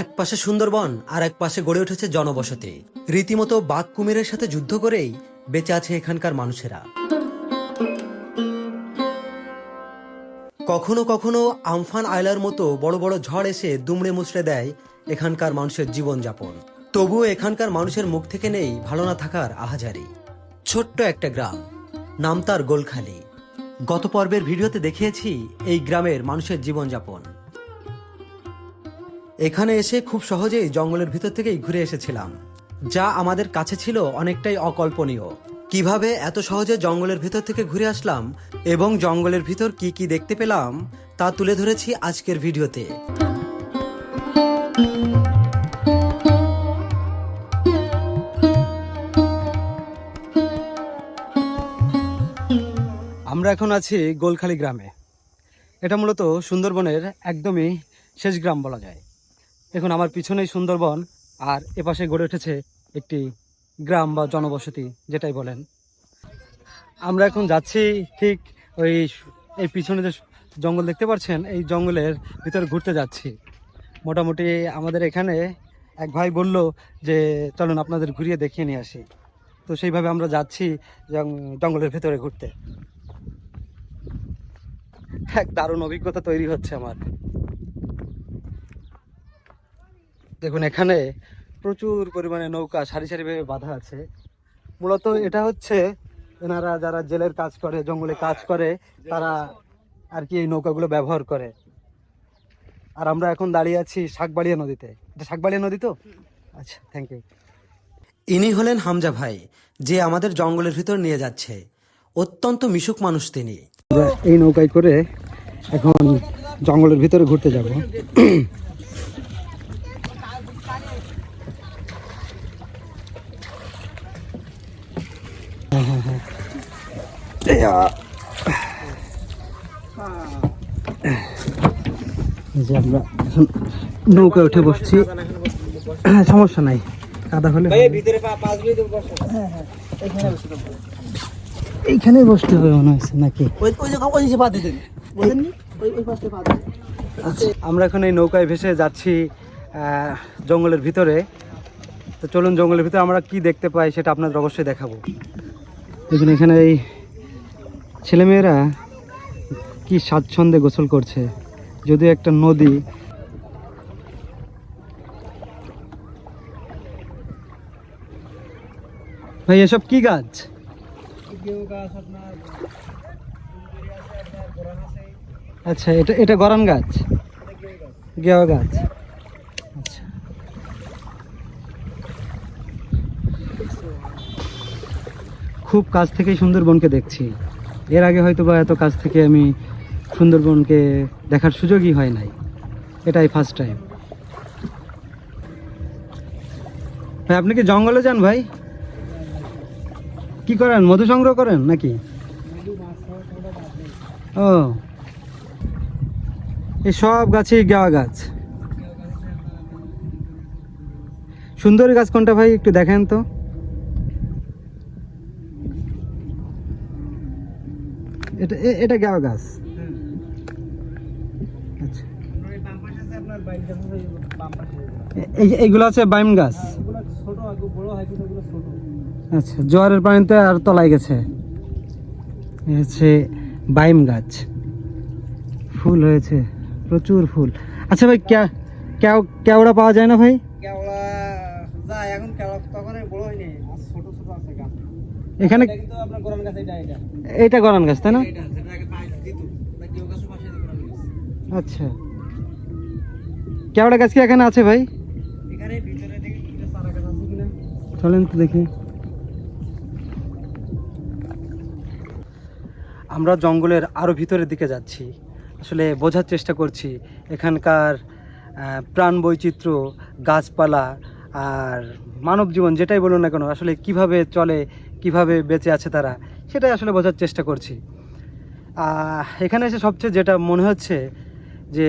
এক পাশে সুন্দরবন আর এক পাশে গড়ে উঠেছে জনবসতি। রীতিমতো বাঘ কুমিরের সাথে যুদ্ধ করেই বেঁচে আছে এখানকার মানুষেরা। কখনো কখনো আমফান আয়লার মতো বড় বড় ঝড় এসে দুমড়ে মুচড়ে দেয় এখানকার মানুষের জীবনযাপন। তবুও এখানকার মানুষের মুখ থেকে নেই ভালো না থাকার আহাজারি। ছোট্ট একটা গ্রাম, নাম তার গোলখালি। গত পর্বের ভিডিওতে দেখিয়েছি এই গ্রামের মানুষের জীবনযাপন। এখানে এসে খুব সহজেই জঙ্গলের ভিতর থেকেই ঘুরে এসেছিলাম, যা আমাদের কাছে ছিল অনেকটাই অকল্পনীয়। কিভাবে এত সহজে জঙ্গলের ভিতর থেকে ঘুরে আসলাম এবং জঙ্গলের ভিতর কি কি দেখতে পেলাম তা তুলে ধরেছি আজকের ভিডিওতে। আমরা এখন আছি গোলখালি গ্রামে। এটা মূলত সুন্দরবনের একদমই শেষ গ্রাম বলা যায়। দেখুন, আমার পিছনেই সুন্দরবন আর এপাশে গড়ে উঠেছে একটি গ্রাম বা জনবসতি যেটাই বলেন। আমরা এখন যাচ্ছি ঠিক এই পিছনে যে জঙ্গল দেখতে পাচ্ছেন, এই জঙ্গলের ভিতরে ঘুরতে যাচ্ছি। মোটামুটি আমাদের এখানে এক ভাই বলল যে চলুন আপনাদের ঘুরিয়ে দেখিয়ে নিয়ে আসি। তো সেইভাবে আমরা যাচ্ছি জঙ্গলের ভেতরে ঘুরতে। এক দারুণ অভিজ্ঞতা তৈরি হচ্ছে আমার। দেখুন, এখানে প্রচুর পরিমাণে নৌকা সারি সারিভাবে বাঁধা আছে। মূলত এটা হচ্ছে এনারা যারা জেলের কাজ করে, জঙ্গলে কাজ করে, তারা আর কি এই নৌকাগুলো ব্যবহার করে। আর আমরা এখন দাঁড়িয়ে আছি শাকবাড়িয়া নদীতে। এটা শাকবাড়িয়া নদী তো? আচ্ছা, থ্যাংক ইউ। ইনি হলেন হামজা ভাই, যে আমাদের জঙ্গলের ভিতর নিয়ে যাচ্ছে। অত্যন্ত মিশুক মানুষ তিনি। এই নৌকায় করে এখন জঙ্গলের ভিতরে ঘুরতে যাব। যে আমরা এখন নৌকায় উঠে বসছি, সমস্যা নাই, কাদা হলে এইখানে বসতে হবে মনে হচ্ছে নাকি? আমরা এখন এই নৌকায় ভেসে যাচ্ছি জঙ্গলের ভিতরে। তো চলুন জঙ্গলের ভিতরে আমরা কি দেখতে পাই সেটা আপনাদের অবশ্যই দেখাবো। দেখুন, এখানে এই ছেলেমেয়েরা কি স্বাচ্ছন্দ্যে গোসল করছে, যদিও একটা নদী। ভাই, এসব কি গাছ? আচ্ছা, এটা গরান গাছ, গেওয়া গাছ। আচ্ছা, খুব কাছ থেকেই সুন্দরবনকে দেখছি। এর আগে হয়তো বা এত কাছ থেকে আমি সুন্দরবনকে দেখার সুযোগই হয় নাই, এটাই ফার্স্ট টাইম। ভাই, আপনি কি জঙ্গলে যান ভাই? কি করেন, মধু সংগ্রহ করেন নাকি? ও, এই সব গাছই গেওয়া গাছ। সুন্দরী গাছ কোনটা ভাই, একটু দেখেন তো। এটা গেওয়া গাছ। আচ্ছা, এইগুলো আছে বাইম গাছ। আচ্ছা, জোয়ারের পানিতে আর তলায় গেছে। হচ্ছে বাইম গাছ, ফুল হয়েছে, প্রচুর ফুল। আচ্ছা ভাই, কেওড়া পাওয়া যায় না ভাই? এখানে এইটা গরান গাছ, তাই না? আচ্ছা, কেওড়া গাছ কি এখানে আছে ভাই? চলেন তো দেখি। আমরা জঙ্গলের আরো ভিতরের দিকে যাচ্ছি। আসলে বোঝার চেষ্টা করছি এখানকার প্রাণ বৈচিত্র্য, গাছপালা আর মানব জীবন যেটাই বলুন না কেন, আসলে কিভাবে চলে, কিভাবে বেঁচে আছে তারা, সেটাই আসলে বোঝার চেষ্টা করছি। এখানে এসে সবচেয়ে যেটা মনে হচ্ছে যে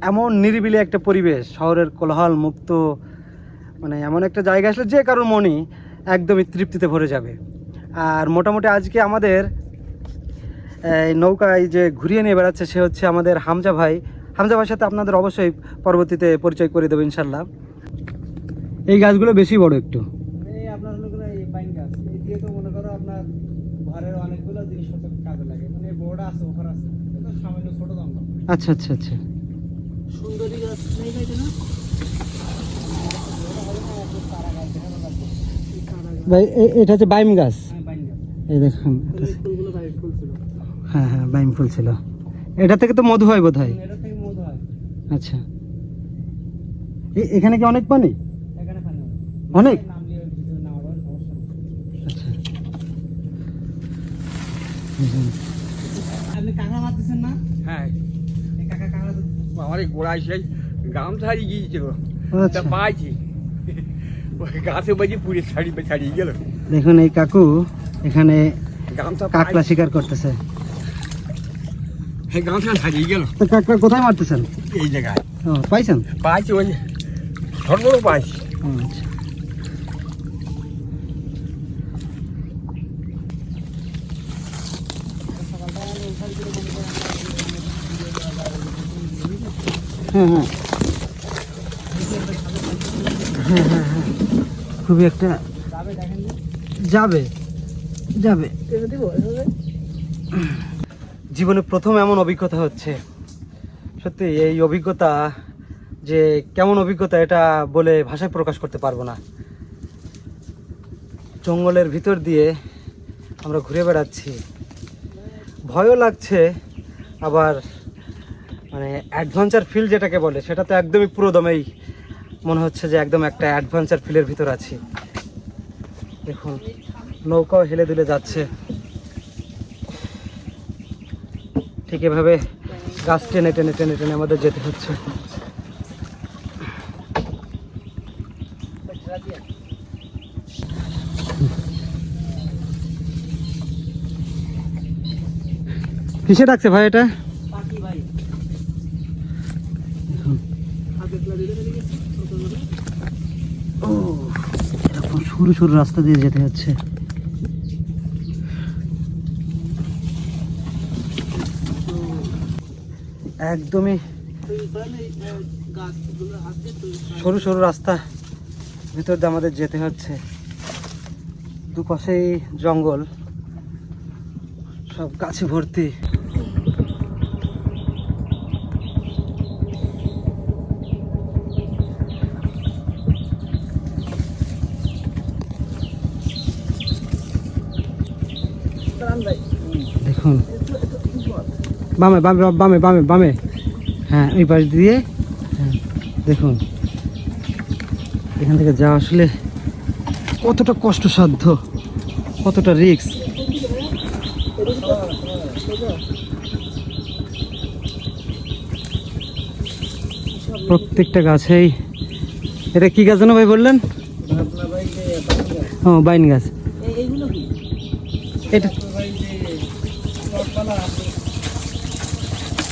এমন নিরিবিলি একটা পরিবেশ, শহরের কোলাহল মুক্ত, মানে এমন একটা জায়গা আসলে যে কারোর মনই একদমই তৃপ্তিতে ভরে যাবে। আর মোটামুটি আজকে আমাদের এই নৌকায় যে ঘুরিয়ে নিয়ে বেড়াচ্ছে সে হচ্ছে আমাদের হামজা ভাই। হামজা ভাইয়ের সাথে আপনাদের অবশ্যই পরবর্তীতে পরিচয় করে দেবো ইনশাল্লাহ। এই গাছগুলো বেশি বড় একটু, এই আপনার হলো গিয়ে এই পাইন গাছ, এই দিয়ে তো মনে করো আপনার ঘরের অনেকগুলো জিনিসপত্র কাজে লাগে, মানে বড় আছে ওখানে আছে, এটা সামান্য ছোট দাম না। আচ্ছা আচ্ছা আচ্ছা। সুন্দরী গাছ নেই ভাই না, ভাই এটা হচ্ছে বাইম গাছ, পাইন গাছ, এই দেখুন ফুলগুলো ভাই ফুল ছিল, হ্যাঁ হ্যাঁ বাইম ফুল ছিল। এটা থেকে তো মধু হয় বোধ হয়। এটা থেকে মধু হয়। আচ্ছা, এখানে কি অনেক পানি? এখানে পানি হয়। অনেক? নাম নিয়ে ভিতরে নামাবার সমস্যা নেই। আচ্ছা, আপনি কাঁকড়া মারতেছেন না? হ্যাঁ, এই কাঁকড়া আমার এই গোড়ায় সেই গামছা হারিয়ে গিয়েছিল, আচ্ছা। তা পাইছি ওই গাছে বাজি পুড়ে ছাড়িয়ে গেল। দেখুন এই কাকু এখানে গামছা কাঁকড়া শিকার করতেছে। সেই গামছা ছাড়িয়ে গেল তো কাঁকড়া কোথায় মারতেছেন? এই জায়গায় ও, পাইছেন? পাইছি, ওই সর্বরও পাইছি। ও, আচ্ছা। হ্যাঁ হ্যাঁ হ্যাঁ হ্যাঁ হ্যাঁ, খুবই একটা যাবে, দেখেন যে যাবে যাবে। এটা দিব এভাবে। জীবনে প্রথম এমন অভিজ্ঞতা হচ্ছে, সত্যি এই অভিজ্ঞতা যে কেমন অভিজ্ঞতা এটা বলে ভাষায় প্রকাশ করতে পারবো না। জঙ্গলের ভিতর দিয়ে আমরা ঘুরে বেড়াচ্ছি, ভয়ও লাগছে, আবার মানে অ্যাডভেঞ্চার ফিল যেটাকে বলে সেটা তো একদমই পুরো দমেই মনে হচ্ছে যে একদম একটা অ্যাডভেঞ্চার ফিলের ভিতর আছি। দেখুন নৌকাও হেলে দুলে যাচ্ছে, ঠিক এভাবে গাছ টেনে টেনে টেনে টেনে আমাদের যেতে হচ্ছে। কিসে ডাকছে ভাই এটা? পাখি ভাই, দেখুন, হাতে তুলে দিতে পেরে গেছে, ছোটগুলো। ও এরকম সরু সরু রাস্তা দিয়ে যেতে হচ্ছে। একদমই তৈরি করেন এই গাছগুলো হাতে তৈরি করেন। সরু সরু রাস্তা ভিতর দিয়ে আমাদের যেতে হচ্ছে, দুপাশেই জঙ্গল, সব গাছে ভর্তি। দেখুন বামে বামে বামে বামে বামে, হ্যাঁ এই পাশ দিয়ে, হ্যাঁ দেখুন এখান থেকে যাওয়া আসলে কতটা কষ্টসাধ্য, কতটা রিস্ক। প্রত্যেকটা গাছেই, এটা কি গাছ জানো ভাই বললেন? আপনার ভাই যে ও বাইন গাছ। এইগুলো কি এটা ভাই যে টকবালা আছে,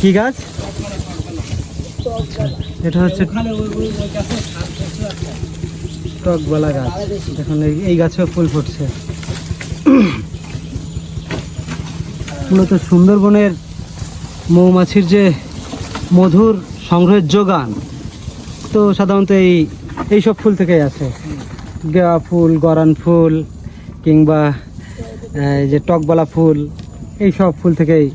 কি গাছ? এটা হচ্ছে ওখানে ওই গাছে ধান করছে একটা। টকবালা গাছ। এখন এই গাছেও ফুল ফুটছে। মূলত সুন্দরবনের মৌমাছির যে মধুর সংগ্রহের যোগান তো সাধারণত এই সব ফুল থেকেই আছে। গেওয়া ফুল, গরান ফুল কিংবা এই যে টকবালা ফুল, এই সব ফুল থেকেই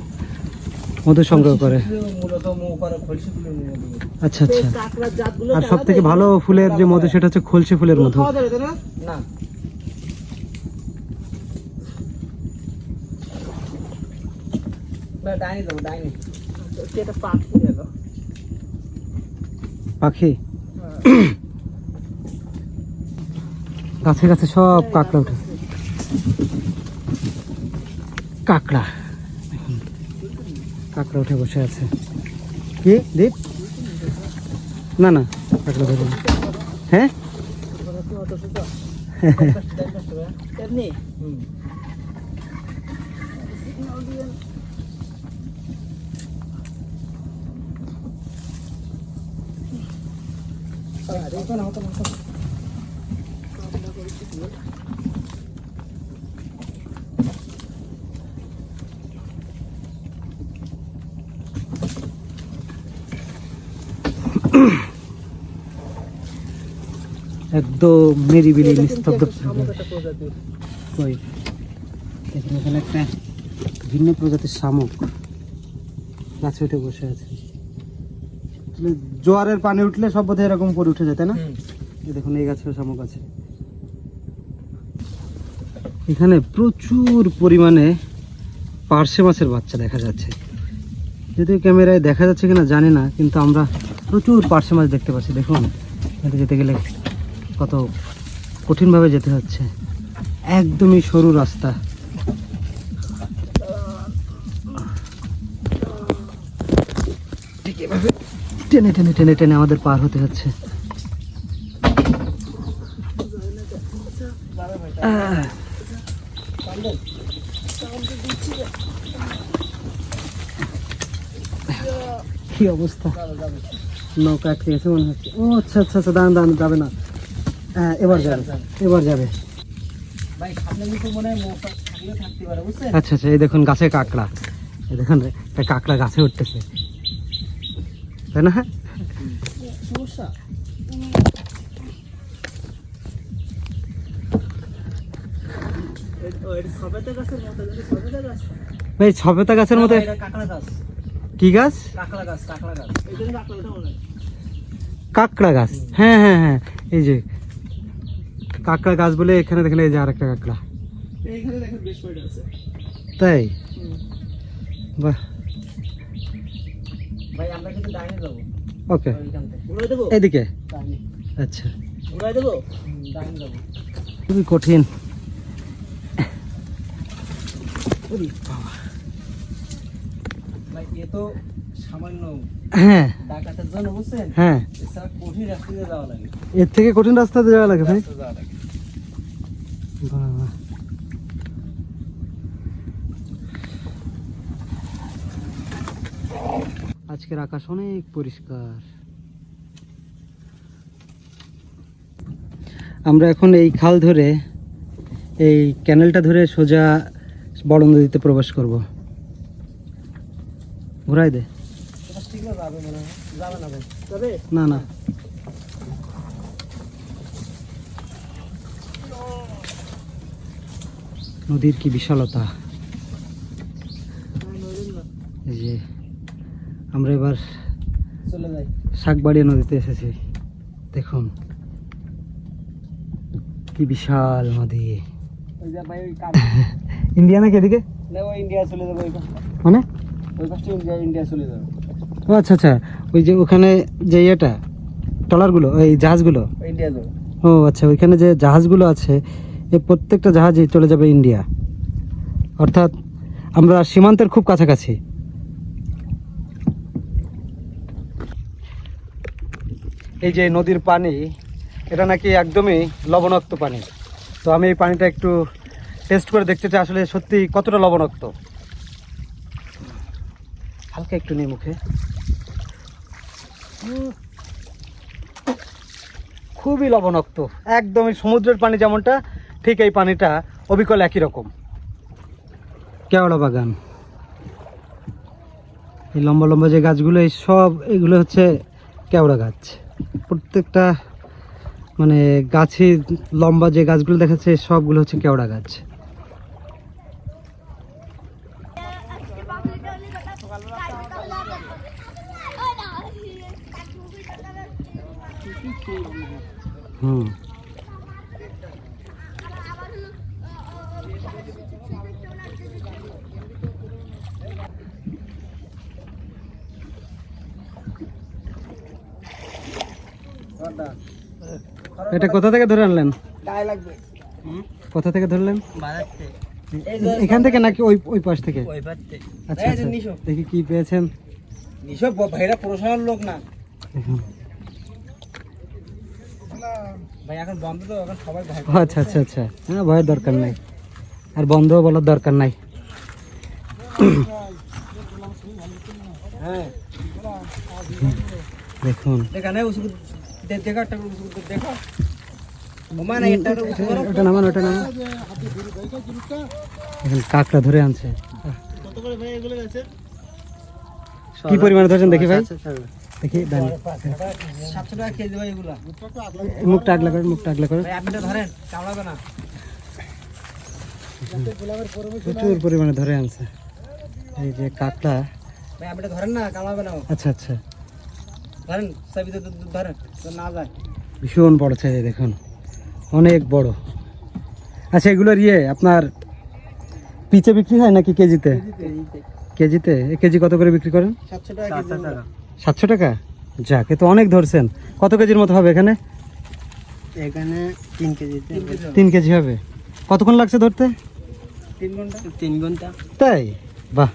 মধু সংগ্রহ করে। মূলত মৌপাড়া খলসিগুলোর মধু। আচ্ছা আচ্ছা। কাঁকড়ার জাতগুলো আর সব থেকে ভালো ফুলের যে মধু সেটা হচ্ছে খলসি ফুলের মধু। খাওয়া যাবে তো না? না। না, ডাইনি দেবো, ডাইনি। এটা পাখি গেল। পাখি গাছে গাছে সব কাঁকড়া উঠে। কাঁকড়া দেখুন, কাঁকড়া উঠে বসে আছে। কি দীপ? না না কাঁকড়া ধরুন। হ্যাঁ এমনি একদম নিরিবিলি নিস্তব্ধ। একটা প্রজাতির কই দেখুন এখানে একটা ভিন্ন প্রজাতির শামুক গাছে উঠে বসে আছে। আসলে জোয়ারের পানি উঠলে সব বোধহয় এরকম করে উঠে যায়, তাই না? এই দেখুন এই গাছেও শামুক আছে। এখানে প্রচুর পরিমাণে পার্শে মাছের বাচ্চা দেখা যাচ্ছে। যদিও ক্যামেরায় দেখা যাচ্ছে কিনা জানি না, কিন্তু আমরা প্রচুর পার্শে মাছ দেখতে পাচ্ছি। দেখুন এখানে যেতে গেলে কত কঠিনভাবে যেতে হচ্ছে, একদমই সরু রাস্তা। ঠিক এভাবে টেনে টেনে টেনে টেনে আমাদের পার হতে হচ্ছে। কি অবস্থা, নৌকা আটকে গেছে মনে হচ্ছে। ও আচ্ছা আচ্ছা আচ্ছা, দাঁড়ান দাঁড়ান, যাবে না। হ্যাঁ এবার যাবে, এবার যাবে। ভাই সামনে কিন্তু মনে হয় মৌকা থাকলেও থাকতে পারে, বুঝছেন? আচ্ছা আচ্ছা, এই দেখুন গাছে কাঁকড়া, এই দেখুন একটা কাঁকড়া গাছে উঠতেছে, তাই না? সমস্যা সবেতে গাছের মতো, সবেতে গাছ ভাই ছবেতা গাছের মতো। এটা কাঁকড়া গাছ, কি গাছ? কাঁকড়া গাছ, কাঁকড়া গাছ। এই জন্য কাঁকড়া ওটা মনে হয়। কাঁকড়া গাছ, হ্যাঁ হ্যাঁ হ্যাঁ, এই যে কাঁকড়া গাছ বলে এখানে দেখলে এই যে আর একটা কাঁকড়া। এইখানে দেখেন বেশ কয়টা আছে। তাই? বাহ, ভাই আমরা কিন্তু ডাইনে যাবো, ওকে। ওইখান থেকে উড়াই দেবো, এদিকে? ডাইনে আচ্ছা, উড়াই দেবো, ডাইনে যাবো। খুবই কঠিন। ভাই এ তো সামান্য হ্যাঁ ডাকাতের জন্য, বুঝছেন? হ্যাঁ, এছাড়া কঠিন রাস্তা দিয়ে যাওয়া লাগে, এর থেকে কঠিন রাস্তাতে যাওয়া লাগে ভাই। রাস্তা যাওয়া লাগে। বাহ। আজকের আকাশ অনেক পরিষ্কার। আমরা এখন এই খাল ধরে, এই ক্যানেলটা ধরে সোজা বড় নদীতে প্রবেশ করব। ঘুরাই দে। এটা ঠিক না, যাবে মনে হয়। যাবে না ভাই, যাবে না না, নদীর কি বিশালতা। এই যে আমরা এবার চলে যাই। শাকবাড়িয়া নদীতে এসেছি। দেখুন কি বিশাল নদী। ওই যে ভাই ওই কাপ ইন্ডিয়া নাকি এদিকে? না, ওই ইন্ডিয়া চলে যাবে, ওই পাশে, মানে ওই পাশে ইন্ডিয়া, ইন্ডিয়া চলে যাবে। ও আচ্ছা আচ্ছা, ওই যে ওখানে যে ইয়েটা ট্রলারগুলো, ওই জাহাজগুলো। ইন্ডিয়া যাবে। ও আচ্ছা, ওইখানে যে জাহাজগুলো আছে এই প্রত্যেকটা জাহাজই চলে যাবে ইন্ডিয়া। অর্থাৎ আমরা সীমান্তের খুব কাছাকাছি। এই যে নদীর পানি, এটা নাকি একদমই লবণাক্ত পানি। তো আমি এই পানিটা একটু টেস্ট করে দেখতে চাই আসলে সত্যি কতটা লবণাক্ত। হালকা একটু নেই মুখে। খুবই লবণাক্ত, একদমই সমুদ্রের পানি যেমনটা, ঠিক এই পানিটা অবিকল একই রকম। কেওড়া বাগান, এই লম্বা লম্বা যে গাছগুলো, এই সব এগুলো হচ্ছে কেওড়া গাছ। প্রত্যেকটা মানে গাছে লম্বা যে গাছগুলো দেখাচ্ছে সবগুলো হচ্ছে কেওড়া গাছ। হুম, এটা কোথা থেকে ধরে আনলেন? গায়ে লাগবে, কোথা থেকে ধরলেন? বাজাতে। এখান থেকে নাকি ওই ওই পাশ থেকে? ওই পারতে। আচ্ছা এই যে আচ্ছা, নিশো, দেখি কি পেয়েছেন। নিশো ভাইরা প্রশাসন লোক না দেখুন। ভাই, এখন বন্ধ তো, এখন সবাই ভাই। ও আচ্ছা আচ্ছা আচ্ছা, হ্যাঁ ভয়ের দরকার নাই, আর বন্ধও বলার দরকার নাই। হ্যাঁ দেখুন দেখা নাই উসুক দেখা, একটা উসুক দেখা। ওমা না, এটা উসুক করো। ওটা নামান, ওটা নামান। এখন কাঁকড়া ধরে আনছে। কত করে ভাই এগুলো গেছে? কি পরিমাণে ধরেছেন দেখি ভাই। দেখি দেন 700 টাকা কেজি ভাই এগুলা। মুখটা আগলা করেন, মুখটা আগলা করেন। ভাই আপনি এটা ধরেন, কামড়াবে না। প্রচুর পরিমাণে ধরে আনছে এই যে কাঁকড়া। ভাই আপনি এটা ধরেন না, কামড়াবে না ও। আচ্ছা আচ্ছা, ধরেন, চাবিতে ধরেন, তো না যায়। ভীষণ বড় সাইজ দেখুন, অনেক বড়। আচ্ছা এগুলোর আপনার পিচে বিক্রি হয় নাকি কেজিতে? কেজিতে। কেজি কত করে বিক্রি করেন? 700 টাকা কেজি। 700 টাকা। যাক, এ তো অনেক ধরছেন। কত কেজির মতো হবে এখানে? এখানে 3 কেজি। 3 কেজি হবে। কতক্ষণ লাগছে ধরতে? 3 ঘন্টা। 3 ঘন্টা। তাই? বাহ,